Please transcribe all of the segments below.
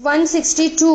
162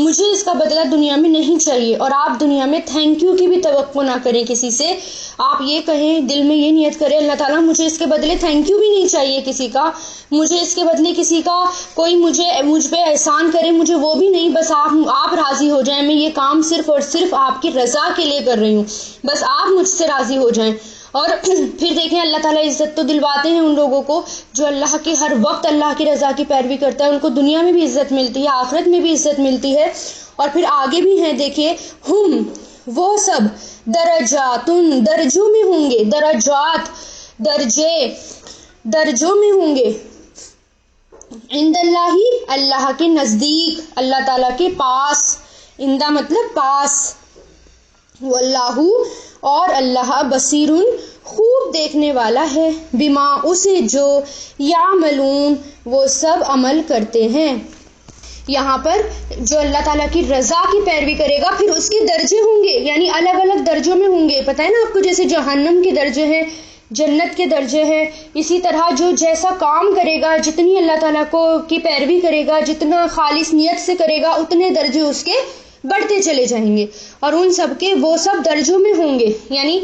مجھے اس کا بدلہ دنیا میں نہیں چاہیے. اور آپ دنیا میں تھینک یو کی بھی توقع نہ کریں کسی سے. آپ یہ کہیں, دل میں یہ نیت کریں اللہ تعالیٰ مجھے اس کے بدلے تھینک یو بھی نہیں چاہیے کسی کا, مجھے اس کے بدلے کسی کا کوئی مجھ پہ احسان کرے, مجھے وہ بھی نہیں, بس آپ راضی ہو جائیں. میں یہ کام صرف اور صرف آپ کی رضا کے لیے کر رہی ہوں, بس آپ مجھ سے راضی ہو جائیں. اور پھر دیکھیں اللہ تعالیٰ عزت تو دلواتے ہیں ان لوگوں کو جو اللہ کے ہر وقت اللہ کی رضا کی پیروی کرتا ہے. ان کو دنیا میں بھی عزت ملتی ہے, آخرت میں بھی عزت ملتی ہے. اور پھر آگے بھی ہیں دیکھیے, ہم وہ سب درجاتن درجوں میں ہوں گے, درجات درجے درجوں میں ہوں گے, عند اللہ اللہ کے نزدیک, اللہ تعالیٰ کے پاس. عندہ مطلب پاس. واللہ اور اللہ بصیر خوب دیکھنے والا ہے, بما اسے جو یعملون وہ سب عمل کرتے ہیں. یہاں پر جو اللہ تعالیٰ کی رضا کی پیروی کرے گا پھر اس کے درجے ہوں گے, یعنی الگ الگ درجوں میں ہوں گے. پتہ ہے نا آپ کو, جیسے جہنم کے درجے ہیں, جنت کے درجے ہیں, اسی طرح جو جیسا کام کرے گا, جتنی اللہ تعالیٰ کی پیروی کرے گا, جتنا خالص نیت سے کرے گا, اتنے درجے اس کے بڑھتے چلے جائیں گے. اور ان سب کے وہ سب درجوں میں ہوں گے, یعنی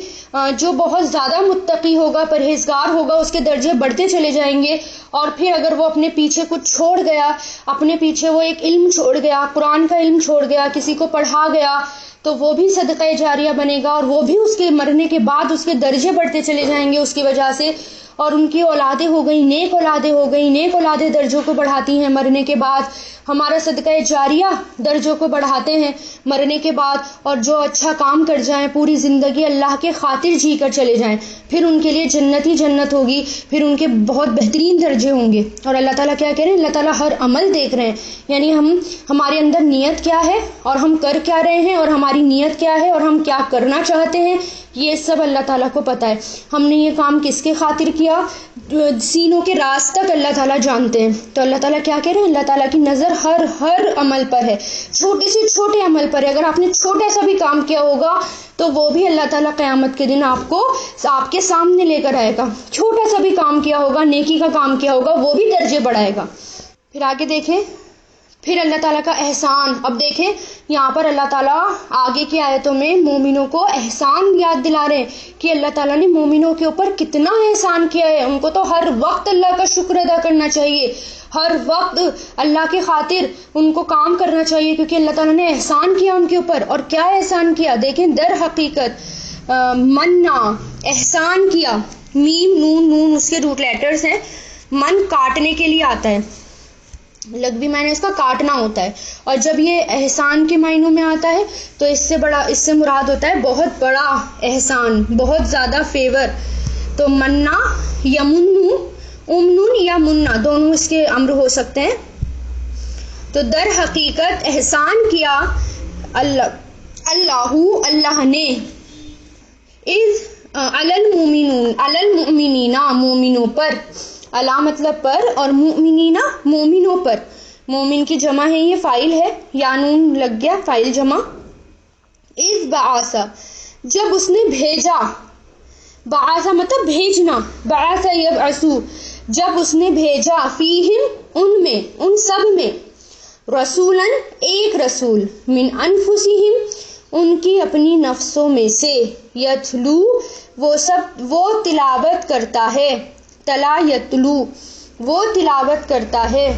جو بہت زیادہ متقی ہوگا, پرہیزگار ہوگا, اس کے درجے بڑھتے چلے جائیں گے. اور پھر اگر وہ اپنے پیچھے کچھ چھوڑ گیا, اپنے پیچھے وہ ایک علم چھوڑ گیا, قرآن کا علم چھوڑ گیا, کسی کو پڑھا گیا, تو وہ بھی صدقہ جاریہ بنے گا, اور وہ بھی اس کے مرنے کے بعد اس کے درجے بڑھتے چلے جائیں گے اس کی وجہ سے. اور ان کی اولادیں ہو گئی, نیک اولادیں ہو گئی, نیک اولادیں درجوں کو بڑھاتی ہیں مرنے کے بعد. ہمارا صدقہ جاریہ درجوں کو بڑھاتے ہیں مرنے کے بعد. اور جو اچھا کام کر جائیں, پوری زندگی اللہ کے خاطر جی کر چلے جائیں, پھر ان کے لیے جنت ہی جنت ہوگی, پھر ان کے بہت بہترین درجے ہوں گے. اور اللہ تعالیٰ کیا کہہ رہے ہیں, اللہ تعالیٰ ہر عمل دیکھ رہے ہیں, یعنی ہمارے اندر نیت کیا ہے, اور ہم کر کیا رہے ہیں, اور ہماری نیت کیا ہے, اور ہم کیا کرنا چاہتے ہیں, یہ سب اللہ تعالیٰ کو پتہ ہے. ہم نے یہ کام کس کے خاطر کیا, سینوں کے راز تک اللہ تعالیٰ جانتے ہیں. تو اللہ تعالیٰ کیا کہہ رہے ہیں, اللہ تعالیٰ کی نظر ہر عمل پر ہے, چھوٹے سے چھوٹے عمل پر ہے. اگر آپ نے چھوٹا سا بھی کام کیا ہوگا تو وہ بھی اللہ تعالیٰ قیامت کے دن آپ کے سامنے لے کر آئے گا. چھوٹا سا بھی کام کیا ہوگا, نیکی کا کام کیا ہوگا, وہ بھی درجے بڑھائے گا. پھر آگے دیکھیں, پھر اللہ تعالیٰ کا احسان. اب دیکھیں یہاں پر اللہ تعالیٰ آگے کی آیتوں میں مومنوں کو احسان یاد دلا رہے ہیں کہ اللہ تعالیٰ نے مومنوں کے اوپر کتنا احسان کیا ہے. ان کو تو ہر وقت اللہ کا شکر ادا کرنا چاہیے, ہر وقت اللہ کے خاطر ان کو کام کرنا چاہیے, کیونکہ اللہ تعالیٰ نے احسان کیا ان کے اوپر. اور کیا احسان کیا, دیکھیں در حقیقت منا احسان کیا. میم نون اس کے روٹ لیٹرز ہیں. من کاٹنے کے لیے آتا ہے, لغوی معنی اس کا کاٹنا ہوتا ہے. اور جب یہ احسان کے معنوں میں آتا ہے تو اس سے مراد ہوتا ہے بہت بڑا احسان, بہت زیادہ فیور. تو منا یمنو, امنون یا منا دونوں اس کے امر ہو سکتے ہیں. تو در حقیقت احسان کیا اللہ نے المؤمنین مومنوں پر, اللہ مطلب پر, اور مؤمنین مومنوں پر. مومن کی جمع ہے, یہ فاعل ہے, یا نون لگ گیا, فاعل جمع. اذ بعث جب اس نے بھیجا, بعث مطلب بھیجنا, بعث یبعثو جب اس نے بھیجا, فیہم ان میں, ان سب میں, رسولاً ایک رسول, من انفسہم ان کی اپنی نفسوں میں سے, یتلو وہ تلاوت کرتا ہے, تلا یتلو وہ تلاوت کرتا ہے,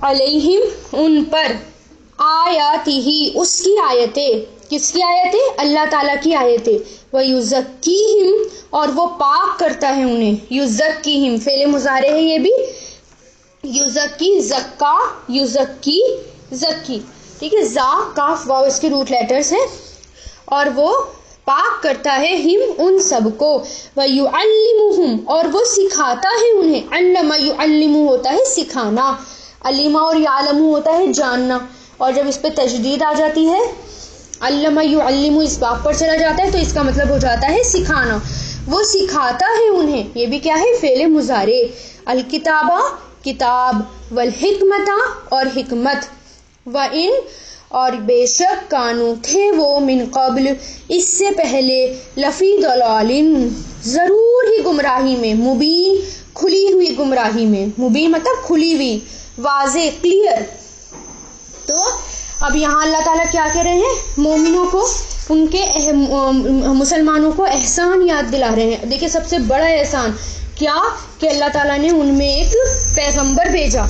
علیہم ان پر, آیاتہ اس کی آیتیں, کس کی آیتیں, اللہ تعالیٰ کی آیتیں, ویزکیہم اور وہ پاک کرتا ہے انہیں, یزکیہم فعل مضارع ہے یہ بھی, یزکی زکا, یزکی زکی, ٹھیک ہے, زا کاف واو اس کے روٹ لیٹرز ہیں. اور وہ پاک کرتا ہے ہم ان سب کو, وَيُعَلِّمُهُمْ اور وہ سکھاتا ہے انہیں, علم یعلم ہوتا ہے سکھانا, علم اور یعلم ہوتا ہے جاننا, اور جب اس پہ تجدید آ جاتی ہے, علم یعلم اس باب پر چلا جاتا ہے تو اس کا مطلب ہو جاتا ہے سکھانا. وہ سکھاتا ہے انہیں, یہ بھی کیا ہے, فعل مضارع. الکتابہ کتاب, والحکمتہ اور حکمت, وَإِن اور بے شک کانو تھے وہ, من قبل اس سے پہلے, لفی ضلال ضرور ہی گمراہی میں, مبین کھلی ہوئی گمراہی میں, مبین مطلب کھلی ہوئی, واضح, کلیئر. تو اب یہاں اللہ تعالیٰ کیا کہہ رہے ہیں؟ مومنوں کو، ان کے مسلمانوں کو احسان یاد دلا رہے ہیں. دیکھیں سب سے بڑا احسان کیا کہ اللہ تعالیٰ نے ان میں ایک پیغمبر بھیجا.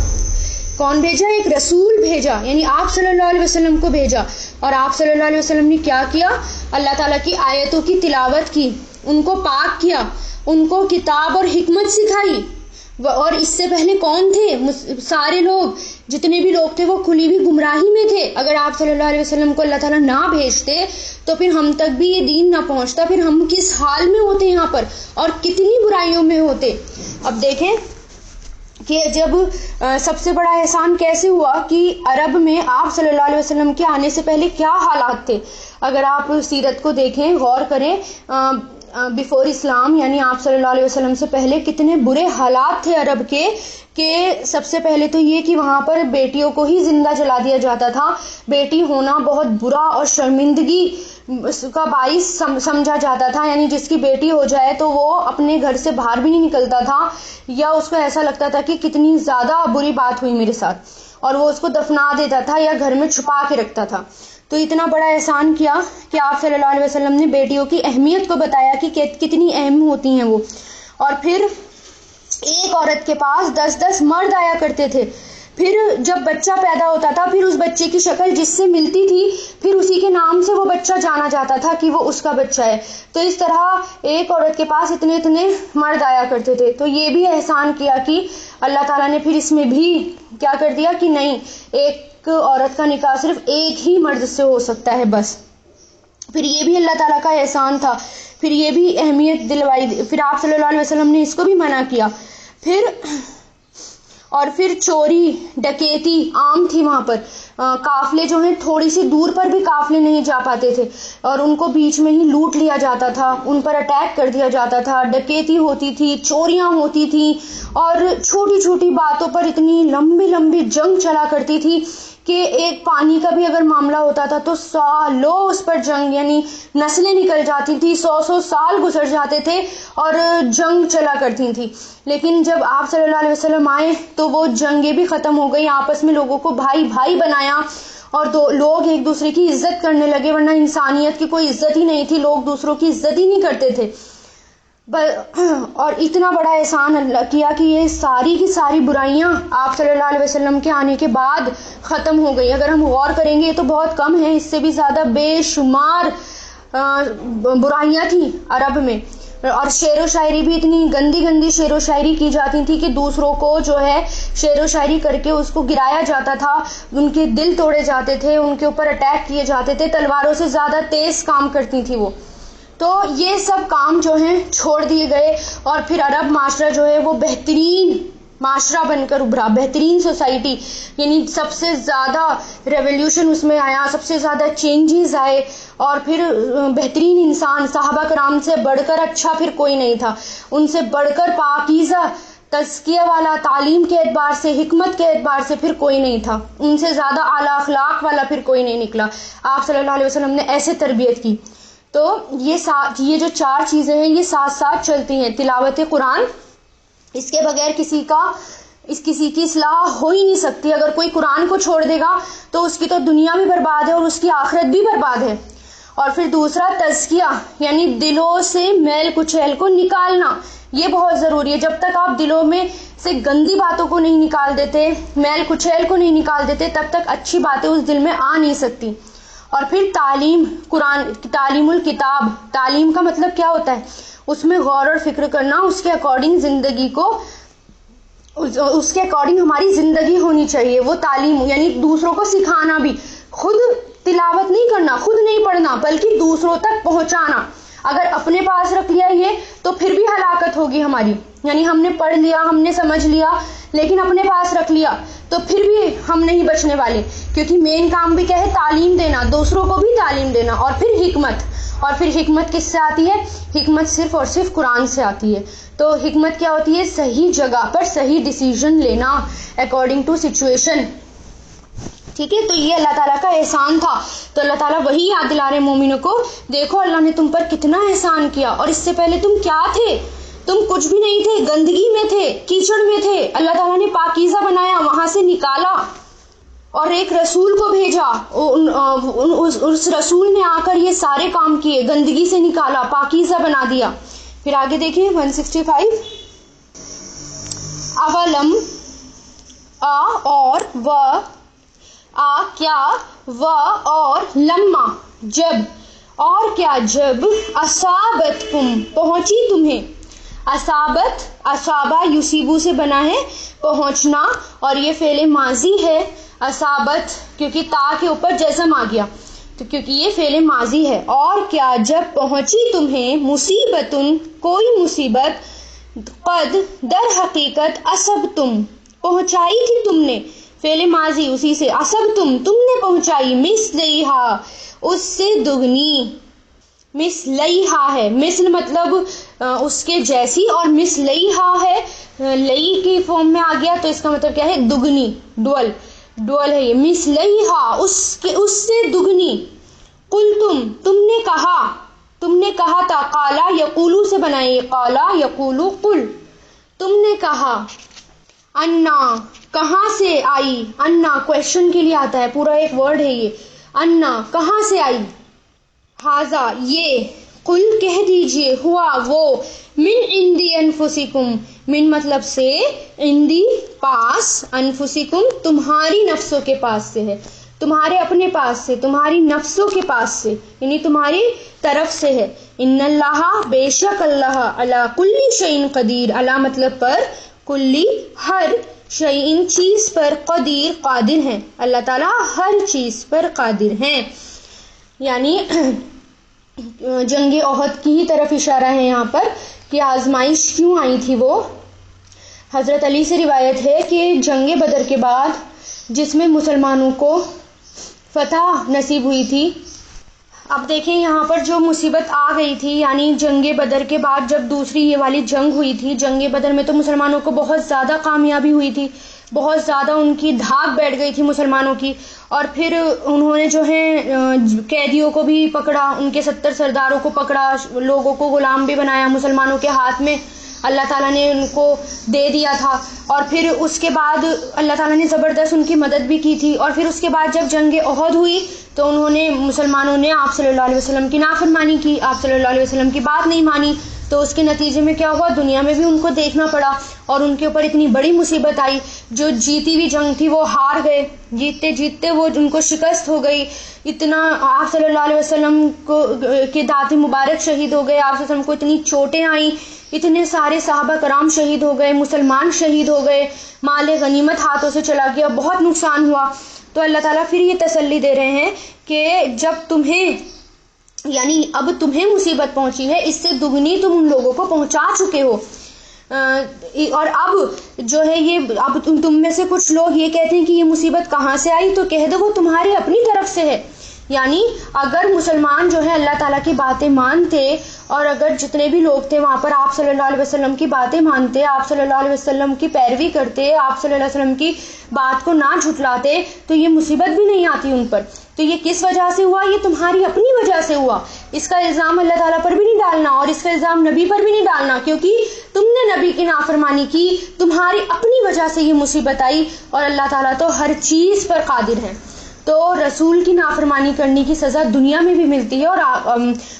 کون بھیجا؟ ایک رسول بھیجا، یعنی آپ صلی اللہ علیہ وسلم کو بھیجا. اور آپ صلی اللہ علیہ وسلم نے کیا کیا؟ اللہ تعالیٰ کی آیتوں کی تلاوت کی، ان کو پاک کیا، ان کو کتاب اور حکمت سکھائی. اور اس سے پہلے کون تھے؟ سارے لوگ، جتنے بھی لوگ تھے وہ کھلی ہوئی گمراہی میں تھے. اگر آپ صلی اللہ علیہ وسلم کو اللہ تعالیٰ نہ بھیجتے تو پھر ہم تک بھی یہ دین نہ پہنچتا، پھر ہم کس حال میں ہوتے یہاں پر اور کتنی برائیوں میں ہوتے. اب دیکھیں کہ جب سب سے بڑا احسان کیسے ہوا کہ عرب میں آپ صلی اللہ علیہ وسلم کے آنے سے پہلے کیا حالات تھے. اگر آپ سیرت کو دیکھیں، غور کریں، بیفور اسلام یعنی آپ صلی اللہ علیہ وسلم سے پہلے کتنے برے حالات تھے عرب کے. کہ سب سے پہلے تو یہ کہ وہاں پر بیٹیوں کو ہی زندہ جلا دیا جاتا تھا. بیٹی ہونا بہت برا اور شرمندگی کا باعث سمجھا جاتا تھا. یعنی جس کی بیٹی ہو جائے تو وہ اپنے گھر سے باہر بھی نہیں نکلتا تھا، یا اس کو ایسا لگتا تھا کہ کتنی زیادہ بری بات ہوئی میرے ساتھ، اور وہ اس کو دفنا دیتا تھا یا گھر میں چھپا کے رکھتا تھا. تو اتنا بڑا احسان کیا کہ آپ صلی اللہ علیہ وسلم نے بیٹیوں کی اہمیت کو بتایا کہ کتنی اہم ہوتی ہیں وہ. اور پھر ایک عورت کے پاس 10 مرد آیا کرتے تھے. پھر جب بچہ پیدا ہوتا تھا، پھر اس بچے کی شکل جس سے ملتی تھی پھر اسی کے نام سے وہ بچہ جانا جاتا تھا کہ وہ اس کا بچہ ہے. تو اس طرح ایک عورت کے پاس اتنے مرد آیا کرتے تھے. تو یہ بھی احسان کیا کہ اللہ تعالیٰ نے پھر اس میں بھی کیا کر دیا کہ نہیں، ایک عورت کا نکاح صرف ایک ہی مرد سے ہو سکتا ہے بس. پھر یہ بھی اللہ تعالیٰ کا احسان تھا. پھر یہ بھی اہمیت دلوائی. پھر آپ صلی اللہ علیہ وسلم نے اس کو بھی منع کیا. پھر چوری ڈکیتی عام تھی وہاں پر. قافلے جو ہیں تھوڑی سی دور پر بھی قافلے نہیں جا پاتے تھے اور ان کو بیچ میں ہی لوٹ لیا جاتا تھا، ان پر اٹیک کر دیا جاتا تھا، ڈکیتی ہوتی تھی، چوریاں ہوتی تھی، اور چھوٹی چھوٹی باتوں پر اتنی لمبی جنگ چلا کرتی تھی کہ ایک پانی کا بھی اگر معاملہ ہوتا تھا تو سالوں اس پر جنگ، یعنی نسلیں نکل جاتی تھی، 100 سال گزر جاتے تھے اور جنگ چلا کرتی تھی. لیکن جب آپ صلی اللہ علیہ وسلم آئے تو وہ جنگیں بھی ختم ہو گئی، آپس میں لوگوں کو بھائی بھائی بنایا اور لوگ ایک دوسرے کی عزت کرنے لگے. ورنہ انسانیت کی کوئی عزت ہی نہیں تھی، لوگ دوسروں کی عزت ہی نہیں کرتے تھے. اور اتنا بڑا احسان اللہ کیا کہ یہ ساری کی ساری برائیاں آپ صلی اللہ علیہ وسلم کے آنے کے بعد ختم ہو گئی. اگر ہم غور کریں گے یہ تو بہت کم ہے، اس سے بھی زیادہ بے شمار برائیاں تھیں عرب میں. اور شعر و شاعری بھی اتنی گندی شعر و شاعری کی جاتی تھی کہ دوسروں کو جو ہے شعر و شاعری کر کے اس کو گرایا جاتا تھا، ان کے دل توڑے جاتے تھے، ان کے اوپر اٹیک کیے جاتے تھے. تلواروں سے زیادہ تیز کام کرتی تھی وہ. تو یہ سب کام جو ہیں چھوڑ دیے گئے اور پھر عرب معاشرہ جو ہے وہ بہترین معاشرہ بن کر ابھرا، بہترین سوسائٹی. یعنی سب سے زیادہ ریولیوشن اس میں آیا، سب سے زیادہ چینجز آئے، اور پھر بہترین انسان صحابہ کرام سے بڑھ کر اچھا پھر کوئی نہیں تھا، ان سے بڑھ کر پاکیزہ تزکیہ والا، تعلیم کے اعتبار سے، حکمت کے اعتبار سے پھر کوئی نہیں تھا، ان سے زیادہ اعلیٰ اخلاق والا پھر کوئی نہیں نکلا. آپ صلی اللہ علیہ وسلم نے ایسے تربیت کی. تو یہ جو 4 چیزیں ہیں یہ ساتھ ساتھ چلتی ہیں. تلاوت قرآن، اس کے بغیر کسی کی اصلاح ہو ہی نہیں سکتی. اگر کوئی قرآن کو چھوڑ دے گا تو اس کی تو دنیا بھی برباد ہے اور اس کی آخرت بھی برباد ہے. اور پھر دوسرا تزکیہ، یعنی دلوں سے میل کچیل کو نکالنا، یہ بہت ضروری ہے. جب تک آپ دلوں میں سے گندی باتوں کو نہیں نکال دیتے، میل کچیل کو نہیں نکال دیتے، تب تک اچھی باتیں اس دل میں آ نہیں سکتی. اور پھر تعلیم، قرآن، تعلیم الکتاب. تعلیم کا مطلب کیا ہوتا ہے؟ اس میں غور اور فکر کرنا، اس کے اکارڈنگ زندگی کو، اس کے اکارڈنگ ہماری زندگی ہونی چاہیے. وہ تعلیم یعنی دوسروں کو سکھانا بھی، خود تلاوت نہیں کرنا، خود نہیں پڑھنا، بلکہ دوسروں تک پہنچانا. اگر اپنے پاس رکھ لیا یہ تو پھر بھی ہلاکت ہوگی ہماری. یعنی ہم نے پڑھ لیا، ہم نے سمجھ لیا، لیکن اپنے پاس رکھ لیا تو پھر بھی ہم نہیں بچنے والے. کیونکہ مین کام بھی کیا ہے؟ تعلیم دینا، دوسروں کو بھی تعلیم دینا. اور پھر حکمت. اور پھر حکمت کس سے آتی ہے؟ حکمت صرف اور صرف قرآن سے آتی ہے. تو حکمت کیا ہوتی ہے؟ صحیح جگہ پر صحیح ڈیسیژن لینا اکارڈنگ ٹو سچویشن. ٹھیک ہے، تو یہ اللہ تعالیٰ کا احسان تھا. تو اللہ تعالیٰ وہی یاد دلا رہے مومنوں کو، دیکھو اللہ نے تم پر کتنا احسان کیا، اور اس سے پہلے تم کیا تھے؟ تم کچھ بھی نہیں تھے، گندگی میں تھے، کیچڑ میں تھے. اللہ تعالیٰ نے پاکیزہ بنایا، وہاں سے نکالا اور ایک رسول کو بھیجا، اس رسول نے آ کر یہ سارے کام کیے، گندگی سے نکالا، پاکیزہ بنا دیا۔ پھر آگے دیکھیں 165، اولم اور و کیا، و اور لما جب، اور کیا جب، اصابتکم پہنچی تمہیں، اصابت اصابہ یصیبو سے بنا ہے پہنچنا، اور یہ فعل ماضی ہے اصابت، کیونکہ تا کے اوپر جزم آ گیا تو کیونکہ یہ فعل ماضی ہے۔ اور کیا جب پہنچی تمہیں مصیبتن کوئی مصیبت، قد در حقیقت اصبتم پہنچائی تھی تم نے، فعل ماضی اسی سے، اصبتم تم نے پہنچائی، مثلیہا اس سے دگنی، مثلیہا ہے، مثل مطلب اس کے جیسی، اور مثلیہا ہے لئی کی فارم میں آ گیا تو اس کا مطلب کیا ہے، دگنی، ڈول ہے یہ، مثلیہا اس سے دگنی، قلتم تم نے کہا تھا، قالا یقولو سے بنائے، قالا یقولو قل تم نے کہا، انا کہاں سے آئی، انا کویشچن کے لیے آتا ہے، پورا ایک ورڈ ہے یہ، انا کہاں سے آئی، ہاذا یہ، قل کہہ دیجئے، ہوا وہ، من عندی انفسکم من مطلب سے، عندی پاس، انفسکم تمہاری نفسوں کے پاس سے ہے، تمہارے اپنے پاس سے، تمہاری نفسوں کے پاس سے، یعنی تمہاری طرف سے ہے۔ ان اللہ بے شک اللہ، علی کل شیء قدیر، علی مطلب پر، کلی ہر، شیء چیز پر، قدیر قادر ہیں، اللہ تعالیٰ ہر چیز پر قادر ہیں۔ یعنی جنگ احد کی ہی طرف اشارہ ہے یہاں پر کہ آزمائش کیوں آئی تھی۔ وہ حضرت علی سے روایت ہے کہ جنگ بدر کے بعد جس میں مسلمانوں کو فتح نصیب ہوئی تھی، اب دیکھیں یہاں پر جو مصیبت آ گئی تھی، یعنی جنگ بدر کے بعد جب دوسری یہ والی جنگ ہوئی تھی، جنگ بدر میں تو مسلمانوں کو بہت زیادہ کامیابی ہوئی تھی، بہت زیادہ ان کی دھاک بیٹھ گئی تھی مسلمانوں کی، اور پھر انہوں نے جو ہے قیدیوں کو بھی پکڑا، ان کے 70 سرداروں کو پکڑا، لوگوں کو غلام بھی بنایا، مسلمانوں کے ہاتھ میں اللہ تعالیٰ نے ان کو دے دیا تھا، اور پھر اس کے بعد اللہ تعالیٰ نے زبردست ان کی مدد بھی کی تھی، اور پھر اس کے بعد جب جنگ احد ہوئی تو انہوں نے مسلمانوں نے آپ صلی اللہ علیہ وسلم کی نافرمانی کی، آپ صلی اللہ علیہ وسلم کی بات نہیں مانی، تو اس کے نتیجے میں کیا ہوا، دنیا میں بھی ان کو دیکھنا پڑا، اور ان کے اوپر اتنی بڑی مصیبت آئی، جو جیتی ہوئی جنگ تھی وہ ہار گئے، جیتتے جیتتے وہ ان کو شکست ہو گئی، اتنا آپ صلی اللہ علیہ وسلم کو کے دانت مبارک شہید ہو گئے، آپ صلی اللہ علیہ وسلم کو اتنی چوٹیں آئیں، اتنے سارے صحابہ کرام شہید ہو گئے، مسلمان شہید ہو گئے، مال غنیمت ہاتھوں سے چلا گیا، بہت نقصان ہوا۔ تو اللہ تعالیٰ پھر یہ تسلی دے رہے ہیں کہ جب تمہیں، یعنی اب تمہیں مصیبت پہنچی ہے، اس سے دگنی تم ان لوگوں کو پہنچا چکے ہو، اور اب جو ہے یہ، اب تم میں سے کچھ لوگ یہ کہتے ہیں کہ یہ مصیبت کہاں سے آئی، تو کہہ دو وہ تمہاری اپنی طرف سے ہے۔ یعنی اگر مسلمان جو ہے اللہ تعالیٰ کی باتیں مانتے، اور اگر جتنے بھی لوگ تھے وہاں پر آپ صلی اللہ علیہ وسلم کی باتیں مانتے، آپ صلی اللہ علیہ وسلم کی پیروی کرتے، آپ صلی اللہ علیہ وسلم کی بات کو نہ جھٹلاتے، تو یہ مصیبت بھی نہیں آتی ان پر۔ تو یہ کس وجہ سے ہوا، یہ تمہاری اپنی وجہ سے ہوا، اس کا الزام اللہ تعالیٰ پر بھی نہیں ڈالنا، اور اس کا الزام نبی پر بھی نہیں ڈالنا، کیونکہ تم نے نبی کی نافرمانی کی، تمہاری اپنی وجہ سے یہ مصیبت آئی، اور اللہ تعالیٰ تو ہر چیز پر قادر ہے۔ تو رسول کی نافرمانی کرنے کی سزا دنیا میں بھی ملتی ہے، اور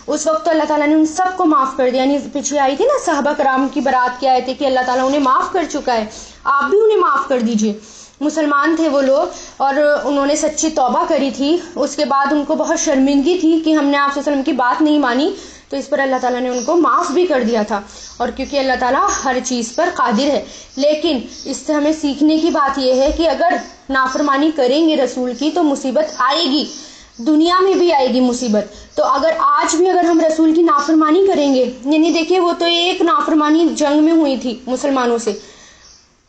اس وقت تو اللہ تعالیٰ نے ان سب کو معاف کر دیا، یعنی پیچھے آئی تھی نا صحابہ کرام کی برات کی آئے تھے کہ اللہ تعالیٰ انہیں معاف کر چکا ہے، آپ بھی انہیں معاف کر دیجئے۔ مسلمان تھے وہ لوگ، اور انہوں نے سچی توبہ کری تھی، اس کے بعد ان کو بہت شرمندگی تھی کہ ہم نے آپ صلی اللہ علیہ وسلم کی بات نہیں مانی، تو اس پر اللہ تعالیٰ نے ان کو معاف بھی کر دیا تھا، اور کیونکہ اللہ تعالیٰ ہر چیز پر قادر ہے۔ لیکن اس سے ہمیں سیکھنے کی بات یہ ہے کہ اگر نافرمانی کریں گے رسول کی تو مصیبت آئے گی، دنیا میں بھی آئے گی مصیبت۔ تو اگر آج بھی اگر ہم رسول کی نافرمانی کریں گے، یعنی دیکھیں وہ تو ایک نافرمانی جنگ میں ہوئی تھی مسلمانوں سے،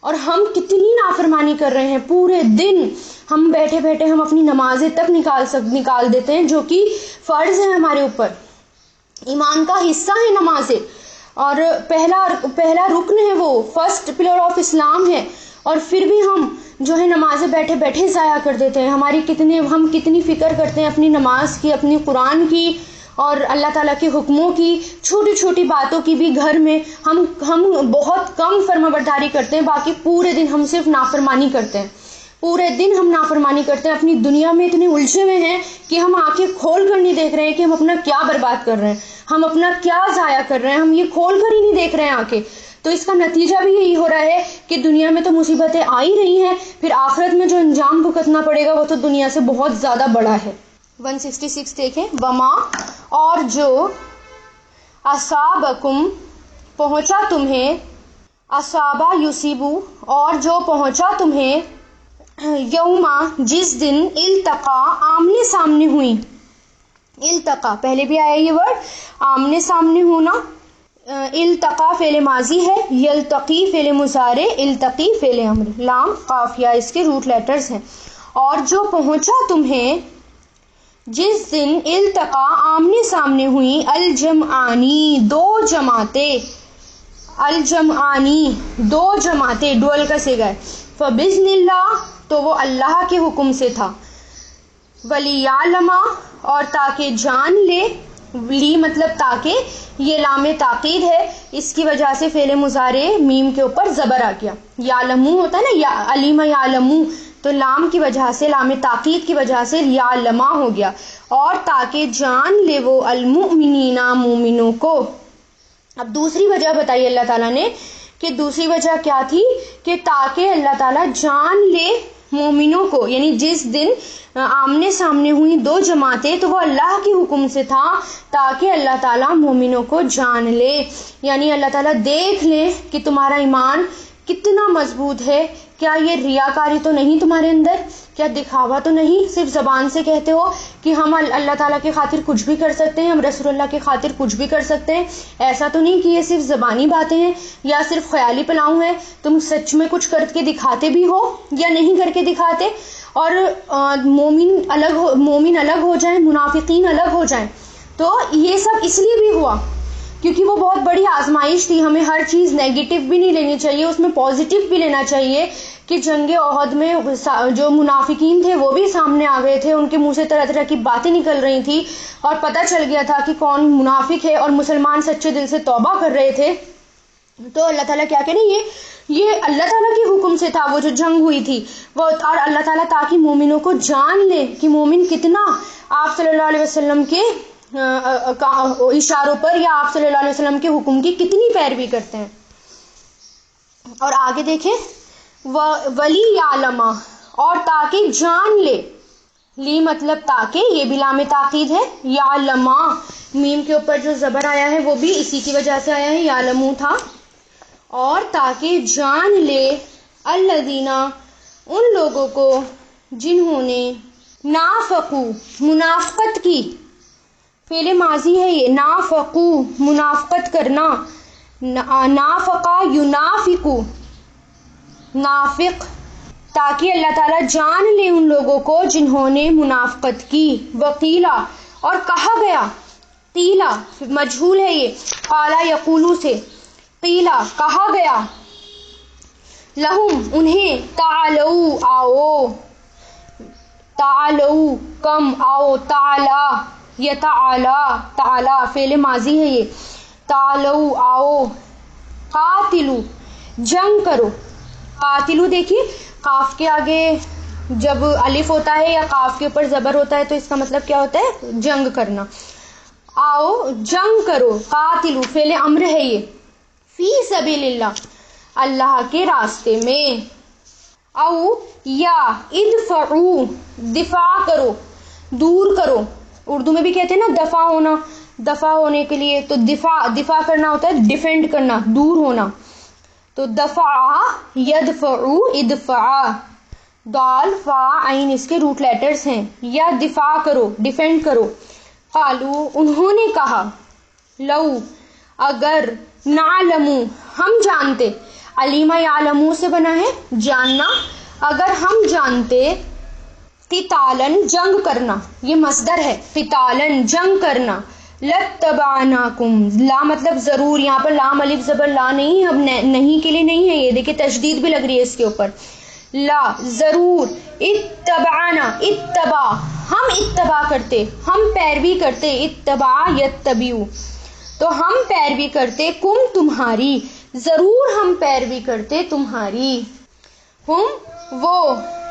اور ہم کتنی نافرمانی کر رہے ہیں، پورے دن ہم بیٹھے بیٹھے ہم اپنی نمازیں تک نکال دیتے ہیں، جو کہ فرض ہے ہمارے اوپر، ایمان کا حصہ ہے نمازیں، اور پہلا رکن ہے، وہ فرسٹ پلر آف اسلام ہے، اور پھر بھی ہم جو ہے نمازیں بیٹھے بیٹھے ضائع کر دیتے ہیں۔ ہم کتنی فکر کرتے ہیں اپنی نماز کی، اپنی قرآن کی، اور اللہ تعالیٰ کے حکموں کی، چھوٹی چھوٹی باتوں کی بھی گھر میں ہم بہت کم فرمانبرداری کرتے ہیں، باقی پورے دن ہم صرف نافرمانی کرتے ہیں۔ پورے دن ہم نافرمانی کرتے ہیں، اپنی دنیا میں اتنے الجھے ہوئے ہیں کہ ہم آنکھیں کھول کر نہیں دیکھ رہے ہیں کہ ہم اپنا کیا برباد کر رہے ہیں، ہم اپنا کیا ضائع کر رہے ہیں، ہم یہ کھول کر ہی نہیں دیکھ رہے ہیں آنکھیں. تو اس کا نتیجہ بھی یہی ہو رہا ہے کہ دنیا میں تو مصیبتیں آ ہی رہی ہیں، پھر آخرت میں جو انجام بھگتنا پڑے گا وہ تو دنیا سے بہت زیادہ بڑا ہے. 166 دیکھیں. وما، اور جو، اصابکم، پہنچا تمہیں، اصابہ یصیبو، اور جو پہنچا تمہیں، یوما، جس دن، التقا، آمنے سامنے ہوئی. التقا پہلے بھی آیا یہ ورڈ، آمنے سامنے ہونا. التقا فعل ماضی ہے، یلتقی فعل مضارع، التقی فعل امر. لام قافیہ اس کے روٹ لیٹرز ہیں. اور جو پہنچا تمہیں، جس دن، التقا، آمنے سامنے ہوئی، الجمعانی، دو جماعتیں، الجمعانی، دو جماعتیں، ڈوئل کا صیغہ ہے. فباذن اللہ، تو وہ اللہ کے حکم سے تھا. ولیعلم، اور تاکہ جان لے، لی مطلب تاکہ، یہ لام تاکید ہے، اس کی وجہ سے فعل مضارع میم کے اوپر زبر آ گیا. یعلمو ہوتا ہے نا، یا علیم یعلمو، تو لام کی وجہ سے، لام تاکید کی وجہ سے یعلما ہو گیا. اور تاکہ جان لے وہ، المؤمنین، مومنوں کو. اب دوسری وجہ بتائی اللہ تعالیٰ نے کہ دوسری وجہ کیا تھی کہ تاکہ اللہ تعالیٰ جان لے مومنوں کو، یعنی جس دن آمنے سامنے ہوئی دو جماعتیں تو وہ اللہ کے حکم سے تھا تاکہ اللہ تعالیٰ مومنوں کو جان لے، یعنی اللہ تعالیٰ دیکھ لے کہ تمہارا ایمان کتنا مضبوط ہے. کیا یہ ریاکاری تو نہیں تمہارے اندر؟ کیا دکھاوا تو نہیں؟ صرف زبان سے کہتے ہو کہ ہم اللہ تعالیٰ کی خاطر کچھ بھی کر سکتے ہیں، ہم رسول اللہ کی خاطر کچھ بھی کر سکتے ہیں. ایسا تو نہیں کہ یہ صرف زبانی باتیں ہیں یا صرف خیالی پلاؤں ہے، تم سچ میں کچھ کر کے دکھاتے بھی ہو یا نہیں کر کے دکھاتے. اور مومن الگ ہو جائیں، منافقین الگ ہو جائیں. تو یہ سب اس لیے بھی ہوا کیونکہ وہ بہت بڑی آزمائش تھی. ہمیں ہر چیز نیگیٹو بھی نہیں لینی چاہیے، اس میں پازیٹیو بھی لینا چاہیے. کہ جنگ احد میں جو منافقین تھے وہ بھی سامنے آ گئے تھے، ان کے منہ سے طرح طرح کی باتیں نکل رہی تھی اور پتہ چل گیا تھا کہ کون منافق ہے، اور مسلمان سچے دل سے توبہ کر رہے تھے. تو اللہ تعالیٰ کیا کہنے، یہ اللہ تعالیٰ کے حکم سے تھا وہ جو جنگ ہوئی تھی وہ. اور اللہ تعالیٰ تاکہ مومنوں کو جان لے کہ مومن کتنا آپ صلی اللہ علیہ وسلم کے اشاروں پر یا آپ صلی اللہ علیہ وسلم کے حکم کی کتنی پیروی کرتے ہیں. اور آگے دیکھیں، ولی یعلم، اور تاکہ جان لے، لی مطلب تاکہ، یہ بھی لام تاکید ہے. یعلم، میم کے اوپر جو زبر آیا ہے وہ بھی اسی کی وجہ سے آیا ہے، یعلمو تھا. اور تاکہ جان لے، الذین، ان لوگوں کو، جنہوں نے، نافقو، منافقت کی، فعل ماضی ہے یہ، نافقو، منافقت کرنا، نافقہ ینافقو، نافق. تاکہ اللہ تعالیٰ جان لے ان لوگوں کو جنہوں نے منافقت کی. وقیلا، اور کہا گیا، قیلا مجہول ہے یہ، قالا یقولو سے، قیلا کہا گیا، لہم انہیں، تعالو آؤ، تعالو کم آؤ، تعالی یا تعالی فعل ماضی ہے یہ، تعالو آؤ، قاتلو جنگ کرو. قاتلو دیکھیے قاف کے آگے جب الف ہوتا ہے یا قاف کے اوپر زبر ہوتا ہے تو اس کا مطلب کیا ہوتا ہے؟ جنگ کرنا. آؤ جنگ کرو، قاتلو فعل امر ہے یہ، فی سبیل اللہ، اللہ کے راستے میں. او یا ادفعو، دفاع کرو، دور کرو. اردو میں بھی کہتے ہیں نا دفاع ہونا، دفاع ہونے کے لیے تو دفاع کرنا ہوتا ہے ڈیفینڈ کرنا، دور ہونا. تو دفع، یدفعو، ادفع، دال فا عین اس کے روٹ لیٹرز ہیں. یا دفاع کرو، ڈیفینڈ کرو. قالو انہوں نے کہا، لو اگر، نعلمو ہم جانتے، علیمہ یعلمو سے بنا ہے جاننا، اگر ہم جانتے، قتالن جنگ کرنا، یہ مصدر ہے، قتالن جنگ کرنا، لتبعناکم، لا مطلب ضرور، یہاں پر لام الف زبر لا نہیں، اب نہیں کے لیے نہیں ہے یہ، دیکھیں تشدید بھی لگ رہی ہے اس کے اوپر، لا ضرور، اتبعنا اتبع ہم اتباع کرتے، ہم پیروی کرتے، اتبع یتبعو تو ہم پیروی کرتے، کم تمہاری، ضرور ہم پیروی کرتے تمہاری، ہم وہ،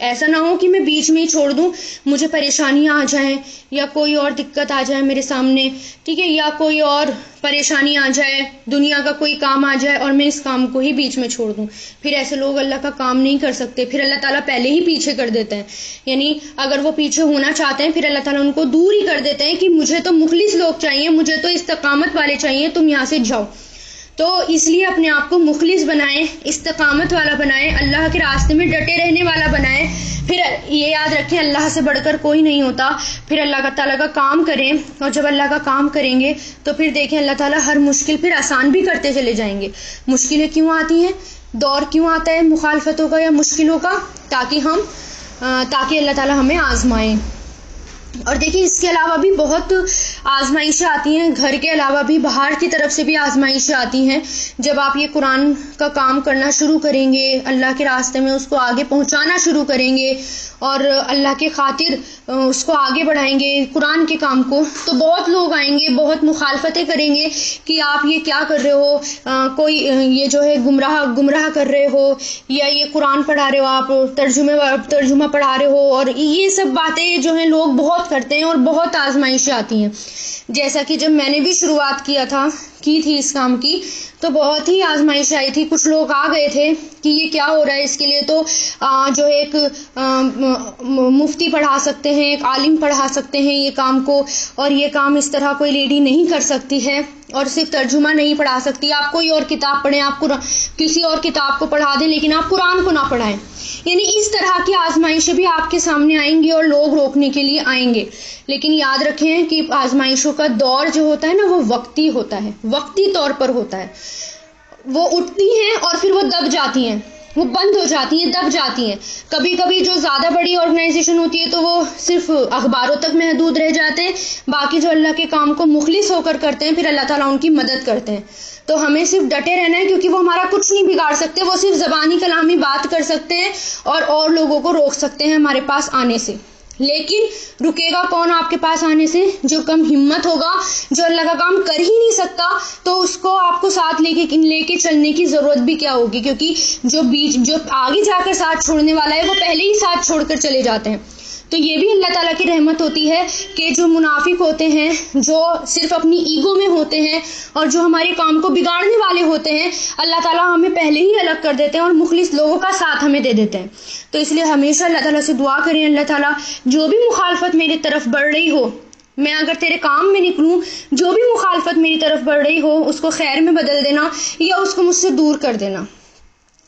ایسا نہ ہو کہ میں بیچ میں ہی چھوڑ دوں، مجھے پریشانیاں آ جائیں یا کوئی اور دقت آ جائے میرے سامنے، ٹھیک ہے، یا کوئی اور پریشانی آ جائے، دنیا کا کوئی کام آ جائے اور میں اس کام کو ہی بیچ میں چھوڑ دوں. پھر ایسے لوگ اللہ کا کام نہیں کر سکتے، پھر اللہ تعالیٰ پہلے ہی پیچھے کر دیتے ہیں. یعنی اگر وہ پیچھے ہونا چاہتے ہیں پھر اللہ تعالیٰ ان کو دور ہی کر دیتے ہیں کہ مجھے تو مخلص لوگ چاہیے، مجھے تو استقامت والے چاہیے، تم یہاں سے جاؤ. تو اس لیے اپنے آپ کو مخلص بنائیں، استقامت والا بنائیں، اللہ کے راستے میں ڈٹے رہنے والا بنائیں. پھر یہ یاد رکھیں اللہ سے بڑھ کر کوئی نہیں ہوتا. پھر اللہ تعالیٰ کا کام کریں، اور جب اللہ کا کام کریں گے تو پھر دیکھیں اللہ تعالیٰ ہر مشکل پھر آسان بھی کرتے چلے جائیں گے. مشکلیں کیوں آتی ہیں، دور کیوں آتا ہے مخالفتوں کا یا مشکلوں کا؟ تاکہ اللہ تعالیٰ ہمیں آزمائیں. اور دیکھیں اس کے علاوہ بھی بہت آزمائشیں آتی ہیں، گھر کے علاوہ بھی باہر کی طرف سے بھی آزمائشیں آتی ہیں. جب آپ یہ قرآن کا کام کرنا شروع کریں گے، اللہ کے راستے میں اس کو آگے پہنچانا شروع کریں گے اور اللہ کے خاطر اس کو آگے بڑھائیں گے قرآن کے کام کو، تو بہت لوگ آئیں گے، بہت مخالفتیں کریں گے کہ آپ یہ کیا کر رہے ہو، کوئی یہ جو ہے گمراہ کر رہے ہو، یا یہ قرآن پڑھا رہے ہو آپ، ترجمہ پڑھا رہے ہو، اور یہ سب باتیں جو ہیں لوگ بہت کرتے ہیں اور بہت آزمائشیں آتی ہیں. جیسا کہ جب میں نے بھی شروعات کی تھی اس کام کی تو بہت ہی آزمائش آئی تھی. کچھ لوگ آ گئے تھے کہ یہ کیا ہو رہا ہے، اس کے لیے تو جو ایک مفتی پڑھا سکتے ہیں، ایک عالم پڑھا سکتے ہیں یہ کام کو، اور یہ کام اس طرح کوئی لیڈی نہیں کر سکتی ہے، اور صرف ترجمہ نہیں پڑھا سکتی، آپ کوئی اور کتاب پڑھیں، آپ کسی اور کتاب کو پڑھا دیں لیکن آپ قرآن کو نہ پڑھائیں. یعنی اس طرح کی آزمائشیں بھی آپ کے سامنے آئیں گی اور لوگ روکنے کے لیے آئیں گے. لیکن یاد رکھیں کہ آزمائشوں کا دور جو ہوتا ہے نا وہ وقتی ہوتا ہے، وقتی طور پر ہوتا ہے. وہ اٹھتی ہیں اور پھر وہ دب جاتی ہیں، وہ بند ہو جاتی ہیں، دب جاتی ہیں. کبھی کبھی جو زیادہ بڑی آرگنائزیشن ہوتی ہے تو وہ صرف اخباروں تک محدود رہ جاتے ہیں، باقی جو اللہ کے کام کو مخلص ہو کر کرتے ہیں پھر اللہ تعالیٰ ان کی مدد کرتے ہیں. تو ہمیں صرف ڈٹے رہنا ہے، کیونکہ وہ ہمارا کچھ نہیں بگاڑ سکتے، وہ صرف زبانی کلامی بات کر سکتے ہیں اور لوگوں کو روک سکتے ہیں ہمارے پاس آنے سے. لیکن رکے گا کون آپ کے پاس آنے سے؟ جو کم ہمت ہوگا، جو اللہ کا کام کر ہی نہیں سکتا، تو اس کو آپ کو ساتھ لے کے چلنے کی ضرورت بھی کیا ہوگی، کیونکہ جو آگے جا کر ساتھ چھوڑنے والا ہے وہ پہلے ہی ساتھ چھوڑ کر چلے جاتے ہیں. تو یہ بھی اللہ تعالیٰ کی رحمت ہوتی ہے کہ جو منافق ہوتے ہیں، جو صرف اپنی ایگو میں ہوتے ہیں اور جو ہمارے کام کو بگاڑنے والے ہوتے ہیں، اللہ تعالیٰ ہمیں پہلے ہی الگ کر دیتے ہیں اور مخلص لوگوں کا ساتھ ہمیں دے دیتے ہیں. تو اس لیے ہمیشہ اللہ تعالیٰ سے دعا کریں، اللہ تعالیٰ جو بھی مخالفت میری طرف بڑھ رہی ہو، میں اگر تیرے کام میں نکلوں، جو بھی مخالفت میری طرف بڑھ رہی ہو اس کو خیر میں بدل دینا یا اس کو مجھ سے دور کر دینا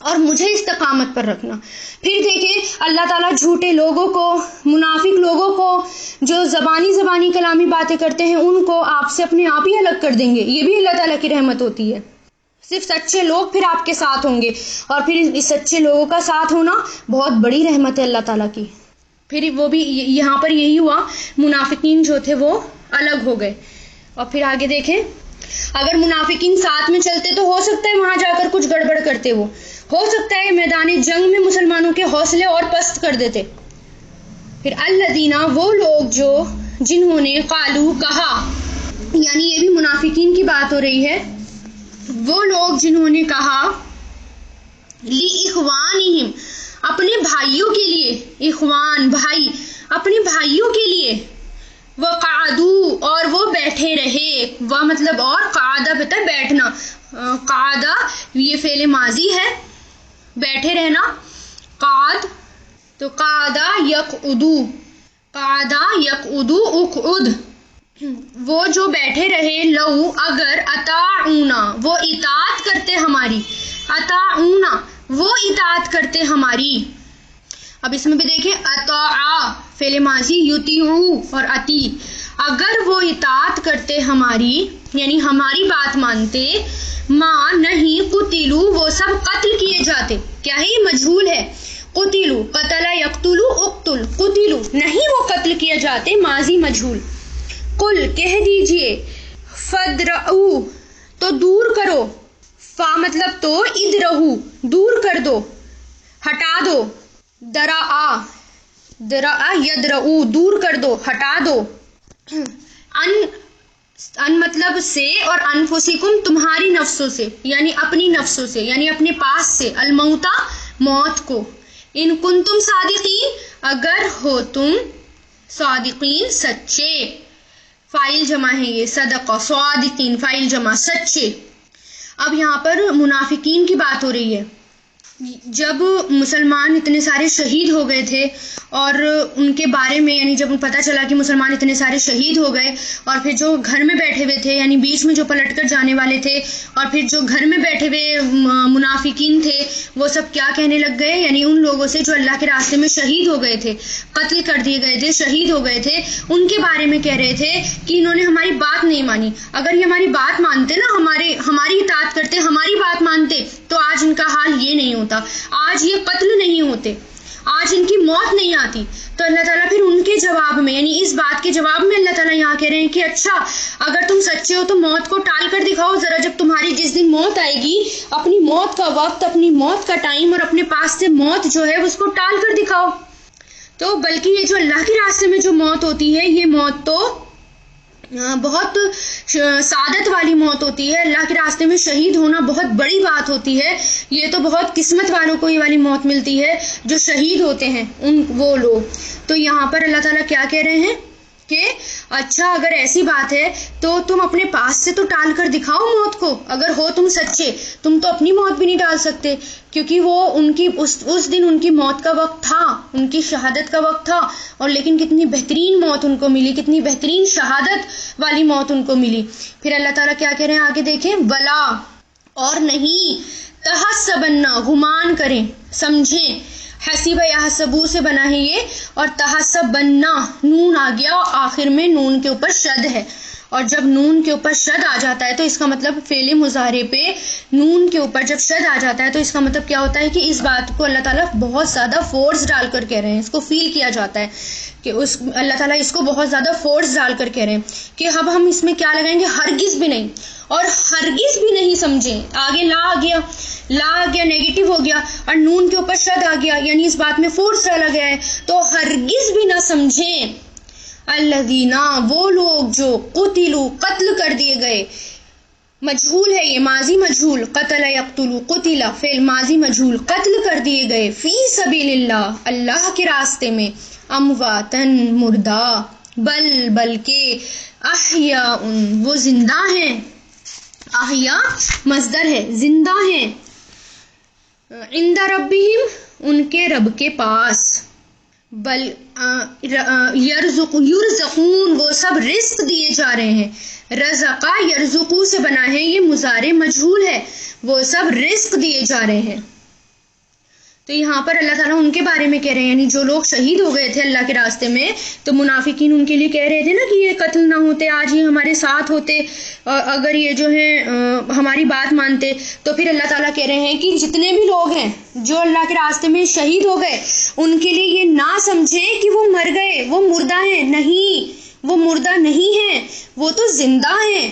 اور مجھے استقامت پر رکھنا. پھر دیکھیں اللہ تعالیٰ جھوٹے لوگوں کو، منافق لوگوں کو، جو زبانی کلامی باتیں کرتے ہیں، ان کو آپ سے اپنے آپ ہی الگ کر دیں گے. یہ بھی اللہ تعالیٰ کی رحمت ہوتی ہے. صرف سچے لوگ پھر آپ کے ساتھ ہوں گے، اور پھر اس سچے لوگوں کا ساتھ ہونا بہت بڑی رحمت ہے اللہ تعالیٰ کی. پھر وہ بھی یہاں پر یہی ہوا، منافقین جو تھے وہ الگ ہو گئے. اور پھر آگے دیکھیں، اگر منافقین ساتھ میں چلتے تو ہو سکتا ہے وہاں جا کر کچھ گڑبڑ کرتے، وہ ہو سکتا ہے میدان جنگ میں مسلمانوں کے حوصلے اور پست کر دیتے. پھر الذین، وہ لوگ جو جنہوں نے قالو، کہا، یعنی یہ بھی منافقین کی بات ہو رہی ہے، وہ لوگ جنہوں نے کہا لِإِخْوَانِهِمْ، اپنے بھائیوں کے لیے، اخوان بھائی، اپنے بھائیوں کے لیے، وَقَعَدُوا، اور وہ بیٹھے رہے. وہ مطلب اور قعدہ پتہ ہے بیٹھنا، قعدہ یہ فعل ماضی ہے، بیٹھے رہنا، قعد تو قعدہ یقعدو، قعدہ یقعدو اقعد، وہ جو بیٹھے رہے، لو اگر، اطاعونا، وہ اطاعت کرتے ہماری، اطاعونا، وہ اطاعت کرتے ہماری. اب اس میں بھی دیکھیں، اطاع فعل ماضی، یطیعو اور اتی، اگر وہ اطاعت کرتے ہماری یعنی ہماری بات مانتے، ماں نہیں، قتلو، وہ سب قتل کیے جاتے. کیا ہے یہ مجہول ہے، قتلو، قتل یقتلو، اقتل، قتلو، نہیں وہ قتل کیے جاتے، ماضی مجہول. قل، کہہ دیجئے، فدرؤ، تو دور کرو، فا مطلب تو، ادرہو، دور کر دو، ہٹا دو، درآ یدرؤ، دور کر دو، ہٹا دو. ان مطلب سے، اور انفسکم، تمہاری نفسوں سے، یعنی اپنی نفسوں سے، یعنی اپنے پاس سے، الموتا، موت کو، ان کنتم صادقین، اگر ہو تم صادقین سچے، فاعل جمع ہے یہ صدقہ، صادقین فاعل جمع سچے۔ اب یہاں پر منافقین کی بات ہو رہی ہے۔ جب مسلمان اتنے سارے شہید ہو گئے تھے اور ان کے بارے میں یعنی جب پتہ چلا کہ مسلمان اتنے سارے شہید ہو گئے، اور پھر جو گھر میں بیٹھے ہوئے تھے یعنی بیچ میں جو پلٹ کر جانے والے تھے، اور پھر جو گھر میں بیٹھے ہوئے منافقین تھے وہ سب کیا کہنے لگ گئے، یعنی ان لوگوں سے جو اللہ کے راستے میں شہید ہو گئے تھے، قتل کر دیے گئے تھے، شہید ہو گئے تھے، ان کے بارے میں کہہ رہے تھے کہ انہوں نے ہماری بات نہیں مانی۔ اگر یہ ہماری بات مانتے نا، ہماری اطاعت کرتے، ہماری بات مانتے، تو آج ان کا حال یہ نہیں ہوتا، آج یہ قتل نہیں ہوتے، آج ان کی موت نہیں آتی۔ تو اللہ تعالیٰ پھر ان کے جواب میں یعنی اس بات کے جواب میں اللہ تعالیٰ یہاں کہہ رہے ہیں کہ اچھا اگر تم سچے ہو تو موت کو ٹال کر دکھاؤ ذرا، جب تمہاری جس دن موت آئے گی، اپنی موت کا وقت، اپنی موت کا ٹائم اور اپنے پاس سے موت جو ہے اس کو ٹال کر دکھاؤ۔ تو بلکہ یہ جو اللہ کے راستے میں جو موت ہوتی ہے، یہ موت تو بہت سعادت والی موت ہوتی ہے۔ اللہ کے راستے میں شہید ہونا بہت بڑی بات ہوتی ہے۔ یہ تو بہت قسمت والوں کو یہ والی موت ملتی ہے جو شہید ہوتے ہیں وہ لوگ۔ تو یہاں پر اللہ تعالیٰ کیا کہہ رہے ہیں کہ اچھا اگر ایسی بات ہے تو تم اپنے پاس سے تو ٹال کر دکھاؤ موت کو، اگر ہو تم سچے۔ تم تو اپنی موت بھی نہیں ٹال سکتے، کیونکہ وہ ان کی اس دن ان کی موت کا وقت تھا، ان کی شہادت کا وقت تھا، اور لیکن کتنی بہترین موت ان کو ملی، کتنی بہترین شہادت والی موت ان کو ملی۔ پھر اللہ تعالیٰ کیا کہہ رہے ہیں آگے دیکھیں، ولا اور نہیں، تحسبنا گمان کریں، سمجھیں، حسیب یحسبو سے بنا ہے یہ، اور تحسبنا نون آ گیا اور آخر میں نون کے اوپر شد ہے، اور جب نون کے اوپر شد آ جاتا ہے تو اس کا مطلب فعل مضارع پہ نون کے اوپر جب شد آ جاتا ہے تو اس کا مطلب کیا ہوتا ہے کہ اس بات کو اللہ تعالیٰ بہت زیادہ فورس ڈال کر کہہ رہے ہیں، اس کو فیل کیا جاتا ہے کہ اللہ تعالیٰ اس کو بہت زیادہ فورس ڈال کر کہہ رہے ہیں کہ اب ہم اس میں کیا لگائیں گے، ہرگز بھی نہیں، اور ہرگز بھی نہیں سمجھیں۔ آگے لا آ گیا نیگیٹو ہو گیا، اور نون کے اوپر شد آ گیا، یعنی اس بات میں فورس ڈالا گیا ہے، تو ہرگز بھی نہ سمجھیں الذین وہ لوگ جو قتلوا قتل کر دیے گئے، مجہول ہے یہ ماضی مجہول، قتل یقتل، قتل فعل ماضی مجہول، قتل کر دیے گئے، فی سبیل اللہ اللہ کے راستے میں، امواتن مردہ، بلکہ احیاء وہ زندہ ہیں، احیاء مصدر ہے زندہ ہیں، عند ربہم ان کے رب کے پاس، بل یرزقون وہ سب رزق دیے جا رہے ہیں، رزقا یرزقو سے بنا ہے یہ مضارع مجہول ہے، وہ سب رزق دیے جا رہے ہیں۔ تو یہاں پر اللہ تعالیٰ ان کے بارے میں کہہ رہے ہیں، یعنی جو لوگ شہید ہو گئے تھے اللہ کے راستے میں، تو منافقین ان کے لیے کہہ رہے تھے نا کہ یہ قتل نہ ہوتے، آج یہ ہمارے ساتھ ہوتے، اگر یہ جو ہے ہماری بات مانتے، تو پھر اللہ تعالیٰ کہہ رہے ہیں کہ جتنے بھی لوگ ہیں جو اللہ کے راستے میں شہید ہو گئے، ان کے لیے یہ نہ سمجھیں کہ وہ مر گئے، وہ مردہ ہیں، نہیں، وہ مردہ نہیں ہیں، وہ تو زندہ ہیں،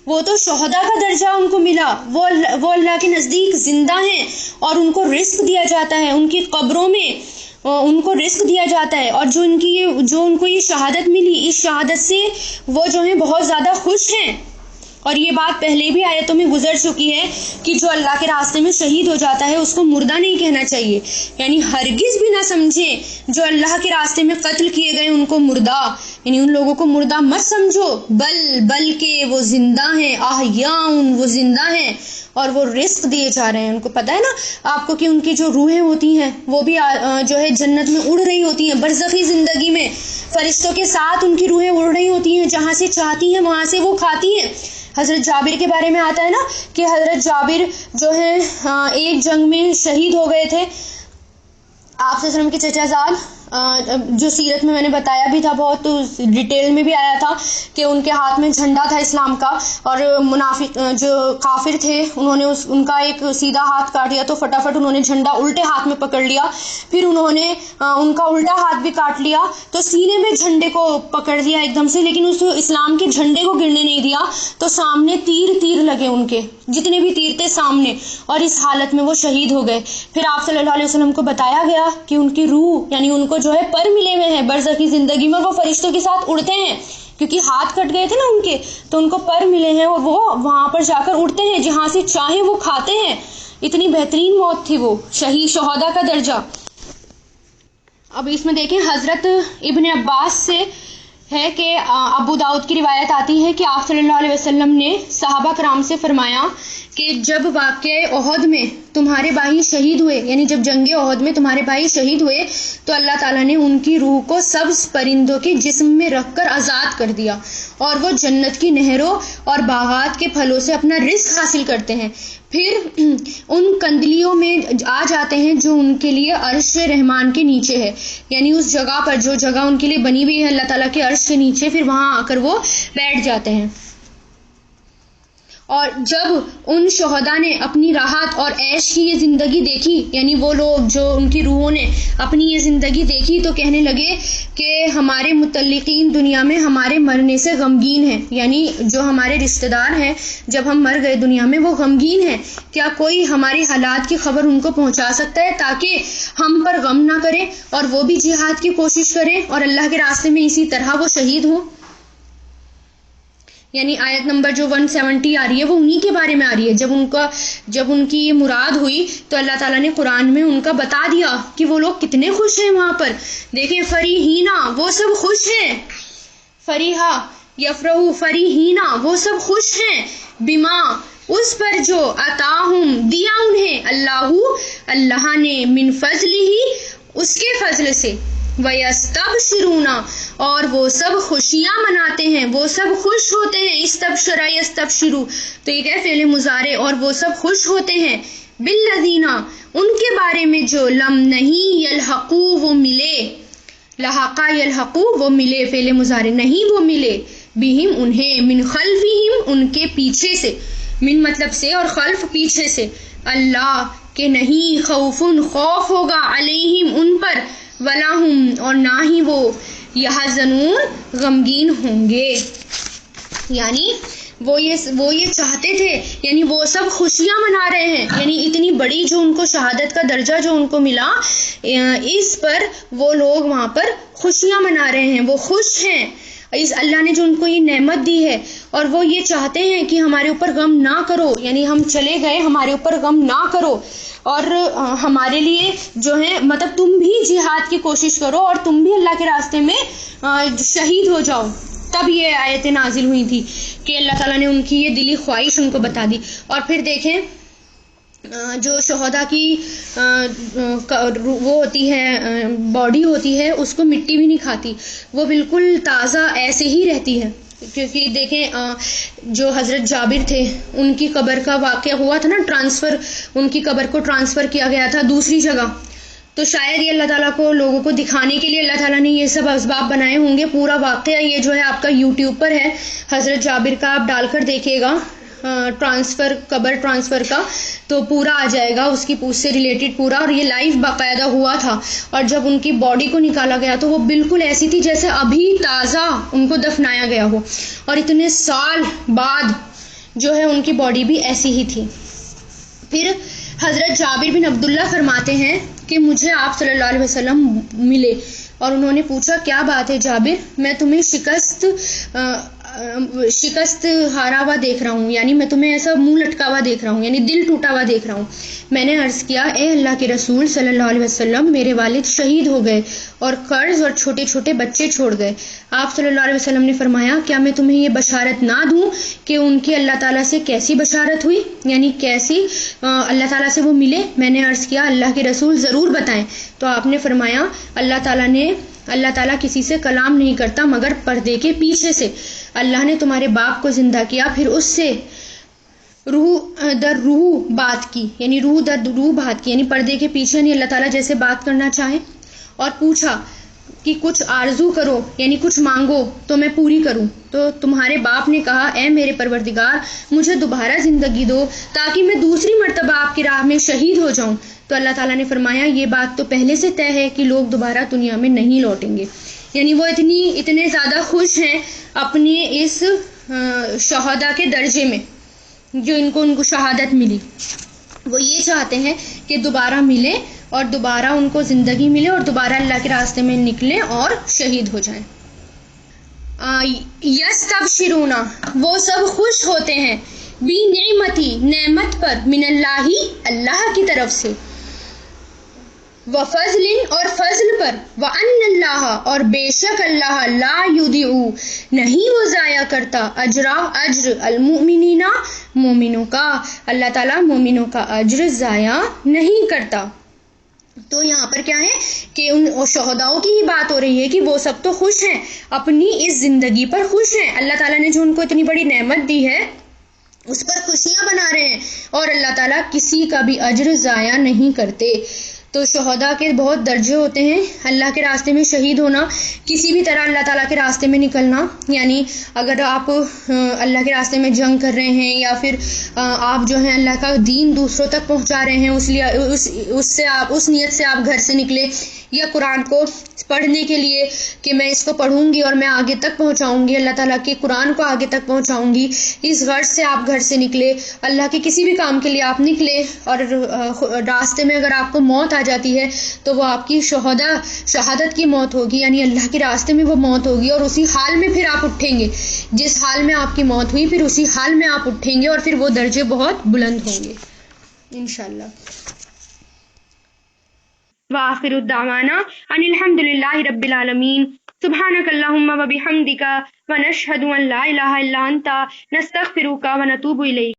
وہ تو شہداء کا درجہ ان کو ملا، وہ اللہ کے نزدیک زندہ ہیں، اور ان کو رزق دیا جاتا ہے، ان کی قبروں میں ان کو رزق دیا جاتا ہے، اور جو ان کو یہ شہادت ملی، اس شہادت سے وہ جو ہیں بہت زیادہ خوش ہیں۔ اور یہ بات پہلے بھی آیتوں میں گزر چکی ہے کہ جو اللہ کے راستے میں شہید ہو جاتا ہے اس کو مردہ نہیں کہنا چاہیے، یعنی ہرگز بھی نہ سمجھیں جو اللہ کے راستے میں قتل کیے گئے ان کو مردہ، یعنی ان لوگوں کو مردہ مت سمجھو، بلکہ وہ زندہ ہیں، احیاء وہ زندہ ہیں، اور وہ رزق دیے جا رہے ہیں۔ ان کو پتہ ہے نا آپ کو کہ ان کی جو روحیں ہوتی ہیں وہ بھی جو ہے جنت میں اڑ رہی ہوتی ہیں، برزخی زندگی میں فرشتوں کے ساتھ ان کی روحیں اڑ رہی ہوتی ہیں، جہاں سے چاہتی ہیں وہاں سے وہ کھاتی ہیں۔ حضرت جابر کے بارے میں آتا ہے نا کہ حضرت جابر جو ہے ایک جنگ میں شہید ہو گئے تھے، آپ صلی اللہ علیہ وسلم کے چچا زاد، جو سیرت میں نے بتایا بھی تھا، بہت ڈیٹیل میں بھی آیا تھا کہ ان کے ہاتھ میں جھنڈا تھا اسلام کا، اور منافق جو کافر تھے انہوں نے ان کا ایک سیدھا ہاتھ کاٹ دیا، تو فٹافٹ انہوں نے جھنڈا الٹے ہاتھ میں پکڑ لیا، پھر انہوں نے ان کا الٹا ہاتھ بھی کاٹ لیا، تو سینے میں جھنڈے کو پکڑ لیا ایک دم سے، لیکن اس اسلام کے جھنڈے کو گرنے نہیں دیا، تو سامنے تیر لگے ان کے، جتنے بھی تیر تھے سامنے، اور اس حالت میں وہ شہید ہو گئے۔ پھر آپ صلی اللہ علیہ وسلم کو بتایا گیا کہ ان کی روح یعنی ان کو جو ہے پر ملے ہوئے ہیں برزخی زندگی میں، وہ فرشتوں کے ساتھ اڑتے ہیں، کیونکہ ہاتھ کٹ گئے تھے نا ان کے، تو ان کو پر ملے ہیں اور وہ وہاں پر جا کر اڑتے ہیں، جہاں سے چاہیں وہ کھاتے ہیں۔ اتنی بہترین موت تھی وہ، شہداء کا درجہ۔ اب اس میں دیکھیں حضرت ابن عباس سے ہے کہ ابو داؤد کی روایت آتی ہے کہ آپ صلی اللہ علیہ وسلم نے صحابہ کرام سے فرمایا کہ جب واقعہ احد میں تمہارے بھائی شہید ہوئے، یعنی جب جنگ احد میں تمہارے بھائی شہید ہوئے تو اللہ تعالیٰ نے ان کی روح کو سبز پرندوں کے جسم میں رکھ کر آزاد کر دیا، اور وہ جنت کی نہروں اور باغات کے پھلوں سے اپنا رزق حاصل کرتے ہیں، پھر ان کندلیوں میں آ جاتے ہیں جو ان کے لیے عرش رحمان کے نیچے ہے، یعنی اس جگہ پر جو جگہ ان کے لیے بنی ہوئی ہے اللہ تعالیٰ کے عرش کے نیچے، پھر وہاں آ کر وہ بیٹھ جاتے ہیں۔ اور جب ان شہداء نے اپنی راحت اور عیش کی یہ زندگی دیکھی، یعنی وہ لوگ جو ان کی روحوں نے اپنی یہ زندگی دیکھی، تو کہنے لگے کہ ہمارے متعلقین دنیا میں ہمارے مرنے سے غمگین ہیں، یعنی جو ہمارے رشتہ دار ہیں جب ہم مر گئے دنیا میں وہ غمگین ہیں، کیا کوئی ہمارے حالات کی خبر ان کو پہنچا سکتا ہے تاکہ ہم پر غم نہ کریں اور وہ بھی جہاد کی کوشش کریں اور اللہ کے راستے میں اسی طرح وہ شہید ہوں۔ یعنی آیت نمبر جو 170 آ رہی ہے وہ انہی کے بارے میں آ رہی ہے۔ جب ان کی یہ مراد ہوئی تو اللہ تعالیٰ نے قرآن میں ان کا بتا دیا کہ وہ لوگ کتنے خوش ہیں وہاں پر۔ دیکھیں فریحینا، وہ سب خوش ہیں، فریحا یفرحو فریحینا، وہ سب خوش ہیں، بما، اس پر جو عطاہم، دیا انہیں، اللہ نے، من فضلہ، اس کے فضل سے، وَيَسْتَبْشِرُونَ، اور وہ سب خوشیاں مناتے ہیں، وہ سب خوش ہوتے ہیں، استبشرا یستبشرو، تو یہ کیا فعل مضارع، اور وہ سب خوش ہوتے ہیں، بالذین، ان کے بارے میں جو لم نہیں، یلحقو، وہ ملے، لحقا یلحقو، وہ ملے، فعل مضارع، نہیں وہ ملے، بہم انہیں، من خلفہم، ان کے پیچھے سے، من مطلب سے اور خلف پیچھے سے، اللہ کہ نہیں، خوف خوف ہوگا، علیہم ان پر، ولا ہم اور نہ ہی وہ، یحزنون غمگین ہوں گے۔ یعنی وہ یہ چاہتے تھے، یعنی وہ سب خوشیاں منا رہے ہیں، یعنی اتنی بڑی جو ان کو شہادت کا درجہ جو ان کو ملا، اس پر وہ لوگ وہاں پر خوشیاں منا رہے ہیں، وہ خوش ہیں اس اللہ نے جو ان کو یہ نعمت دی ہے، اور وہ یہ چاہتے ہیں کہ ہمارے اوپر غم نہ کرو، یعنی ہم چلے گئے ہمارے اوپر غم نہ کرو، اور ہمارے لیے جو ہے مطلب تم بھی جہاد کی کوشش کرو اور تم بھی اللہ کے راستے میں شہید ہو جاؤ۔ تب یہ آیتیں نازل ہوئی تھی کہ اللہ تعالیٰ نے ان کی یہ دلی خواہش ان کو بتا دی۔ اور پھر دیکھیں جو شہداء کی وہ ہوتی ہے، باڈی ہوتی ہے، اس کو مٹی بھی نہیں کھاتی، وہ بالکل تازہ ایسے ہی رہتی ہے، کیونکہ دیکھیں جو حضرت جابر تھے ان کی قبر کا واقعہ ہوا تھا نا، ٹرانسفر، ان کی قبر کو ٹرانسفر کیا گیا تھا دوسری جگہ، تو شاید یہ اللہ تعالیٰ کو لوگوں کو دکھانے کے لیے اللہ تعالیٰ نے یہ سب اسباب بنائے ہوں گے۔ پورا واقعہ یہ جو ہے آپ کا یوٹیوب پر ہے، حضرت جابر کا آپ ڈال کر دیکھیے گا، ٹرانسفر، قبر ٹرانسفر کا، تو پورا آ جائے گا اس کی پوچھ سے ریلیٹڈ پورا، اور یہ لائیو باقاعدہ ہوا تھا، اور جب ان کی باڈی کو نکالا گیا تو وہ بالکل ایسی تھی جیسے ابھی تازہ ان کو دفنایا گیا ہو، اور اتنے سال بعد جو ہے ان کی باڈی بھی ایسی ہی تھی۔ پھر حضرت جابر بن عبداللہ فرماتے ہیں کہ مجھے آپ صلی اللہ علیہ وسلم ملے، اور انہوں نے پوچھا کیا بات ہے جابر، میں تمہیں شکست ہارا ہوا دیکھ رہا ہوں، یعنی میں تمہیں ایسا منہ لٹکا ہوا دیکھ رہا ہوں، یعنی دل ٹوٹا ہوا دیکھ رہا ہوں۔ میں نے عرض کیا اے اللہ کے رسول صلی اللہ علیہ وسلم، میرے والد شہید ہو گئے اور قرض اور چھوٹے چھوٹے بچے چھوڑ گئے۔ آپ صلی اللہ علیہ وسلم نے فرمایا کیا میں تمہیں یہ بشارت نہ دوں کہ ان کی اللہ تعالیٰ سے کیسی بشارت ہوئی، یعنی کیسی اللہ تعالیٰ سے وہ ملے۔ میں نے عرض کیا اللہ کے رسول ضرور بتائیں، تو آپ نے فرمایا اللہ تعالیٰ کسی سے کلام نہیں کرتا مگر پردے کے پیچھے سے۔ اللہ نے تمہارے باپ کو زندہ کیا، پھر اس سے روح در روح بات کی، یعنی روح در روح بات کی، یعنی پردے کے پیچھے، یعنی اللہ تعالیٰ جیسے بات کرنا چاہے، اور پوچھا کہ کچھ آرزو کرو، یعنی کچھ مانگو تو میں پوری کروں۔ تو تمہارے باپ نے کہا اے میرے پروردگار، مجھے دوبارہ زندگی دو تاکہ میں دوسری مرتبہ آپ کی راہ میں شہید ہو جاؤں۔ تو اللہ تعالیٰ نے فرمایا یہ بات تو پہلے سے طے ہے کہ لوگ دوبارہ دنیا میں نہیں لوٹیں گے۔ یعنی وہ اتنے زیادہ خوش ہیں اپنے اس شہداء کے درجے میں جو ان کو شہادت ملی، وہ یہ چاہتے ہیں کہ دوبارہ ملے اور دوبارہ ان کو زندگی ملے اور دوبارہ اللہ کے راستے میں نکلیں اور شہید ہو جائیں۔ یستبشرون، وہ سب خوش ہوتے ہیں، بی نعمتی، نعمت پر، من اللہ، اللہ کی طرف سے، وفضل اور فضل پر، وان اللہ اور بے شک اللہ، لا یضیع نہیں وہ ضائع کرتا، اجر المؤمنین مومنوں کا، اللہ تعالیٰ مومنوں کا اجر ضائع نہیں کرتا۔ تو یہاں پر کیا ہے کہ ان شہداؤں کی ہی بات ہو رہی ہے کہ وہ سب تو خوش ہیں، اپنی اس زندگی پر خوش ہیں، اللہ تعالیٰ نے جو ان کو اتنی بڑی نعمت دی ہے اس پر خوشیاں بنا رہے ہیں، اور اللہ تعالیٰ کسی کا بھی اجر ضائع نہیں کرتے۔ تو شہداء کے بہت درجے ہوتے ہیں، اللہ کے راستے میں شہید ہونا، کسی بھی طرح اللہ تعالیٰ کے راستے میں نکلنا، یعنی اگر آپ اللہ کے راستے میں جنگ کر رہے ہیں، یا پھر آپ جو ہیں اللہ کا دین دوسروں تک پہنچا رہے ہیں، اس نیت سے آپ گھر سے نکلے، یا قرآن کو پڑھنے کے لیے کہ میں اس کو پڑھوں گی اور میں آگے تک پہنچاؤں گی، اللہ تعالیٰ کے قرآن کو آگے تک پہنچاؤں گی، اس غرض سے آپ گھر سے نکلے، اللہ کے کسی بھی کام کے لیے آپ نکلے، اور راستے میں اگر آپ کو موت آ جاتی ہے تو وہ آپ کی شہادت کی موت ہوگی، یعنی اللہ کے راستے میں وہ موت ہوگی، اور اسی حال میں پھر آپ اٹھیں گے، جس حال میں آپ کی موت ہوئی پھر اسی حال میں آپ اٹھیں گے، اور پھر وہ درجے بہت بلند ہوں گے انشاءاللہ۔ وآخر الدعوانا ان الحمد للہ رب العالمین، سبحانک اللہم وبحمدک ونشہد ان لا الہ الا انت نستغفرک ونتوب الیک۔